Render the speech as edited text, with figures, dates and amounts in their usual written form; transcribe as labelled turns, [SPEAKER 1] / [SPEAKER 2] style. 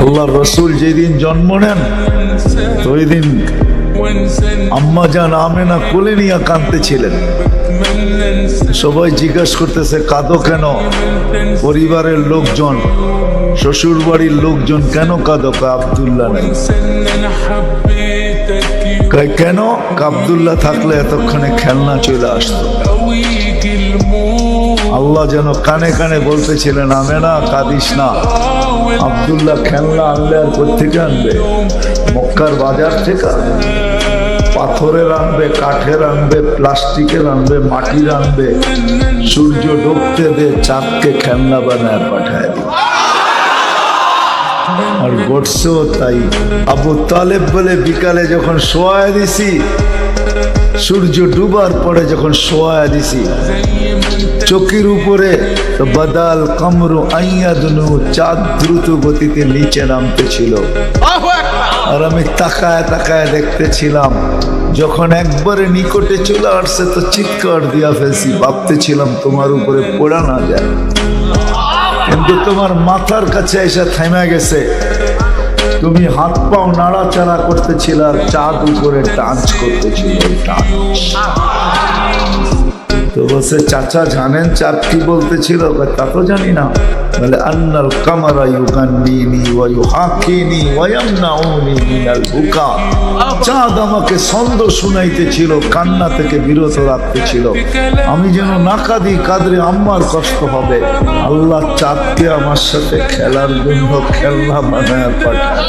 [SPEAKER 1] আল্লাহর রসুল যেদিন জন্ম নেন ওই দিন আম্মা জান আমেনা কোলে নিয়ে কাঁদতেছিলেন। সবাই জিজ্ঞাসা করতেছে কাঁদো কেন? পরিবারের লোকজন, শ্বশুর বাড়ির লোকজন কেন কাঁদো? আব্দুল্লাহ নাই। কেন? আব্দুল্লাহ থাকলে এতক্ষণে খেলনা চলে আসতো। আল্লাহ যেন কানে কানে বলতেছিলেন আমেনা কাঁদিস না, আব্দুল্লাহ খেলনা আনলে আর কোত্থেকে আনবে? মক্কার বাজার থেকে পাথরের আনবে, কাঠের আনবে, প্লাস্টিকের আনবে, মাটির আনবে। সূর্য ডুবতে দে, চাঁদকে খেলনা বানায় পাঠায় দিবে। আর ঘটছেও তাই। আবু তালেব বলে বিকালে যখন শোয়ায় দিছি, সূর্য ডুবার পরে যখন শোয়ায় দিছি, চোখের উপরে তো বাদাল কামরু আইয়াদনু, চাঁদ দ্রুত গতিতে নিচে নামতেছিল। আর আমি তাকায় তাকায় দেখতেছিলাম। যখন একবারে নিকটে চলে আসছে তো চিৎকার দিয়া ফেলছি, ভাবতেছিলাম তোমার উপরে পড়া না যায়, কিন্তু তোমার মাথার কাছে এসে থেমে গেছে। তুমি হাত পাও নাড়াচাড়া করতেছিল আর চাঁদ উপরে ডান্স করতেছিল। তো বলছে চাচা জানেন চাঁদ কি বলতেছিল? তা তো জানি না। বলে আন্নাল কামারা ইউগান্নিনি ওয়া ইউহাকিনি ওয়া ইয়ামনাউনি মিনাল বুকা। চাঁদ আমাকে ছন্দ শুনাইতেছিল, কান্না থেকে বিরত রাখতেছিল। আমি যেন না কাঁদি, কাঁদলে আম্মার কষ্ট হবে। আল্লাহ চাঁদকে আমার সাথে খেলার জন্য খেলনা বানায় পাঠায়।